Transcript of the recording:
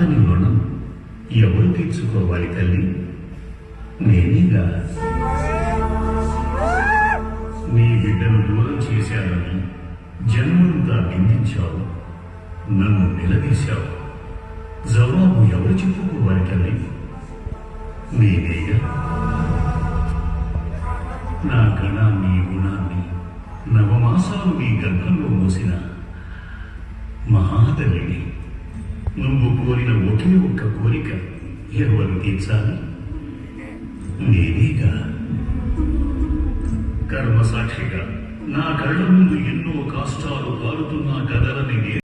అతని రుణం ఎవరు తీర్చుకోవాలి తల్లి? నేనేగా. నీ బిడ్డను దూరం చేశానని జన్మంతా నిందించావు, నన్ను నిలదీశావు. జవాబు ఎవరు చెప్పుకోవాలి తల్లి? నేనేగా. నా గణాన్ని గుణాన్ని నవమాసాలు నీ గర్భంలో మోసిన మహాతల్లిని. నువ్వు కోరిన ఒకే ఒక్క కోరిక ఎవరు తీర్చాలి? నేనేగా. కర్మసాక్షిగా నా కళ్ళ ముందు ఎన్నో కష్టాలు పారుతున్నా కదరా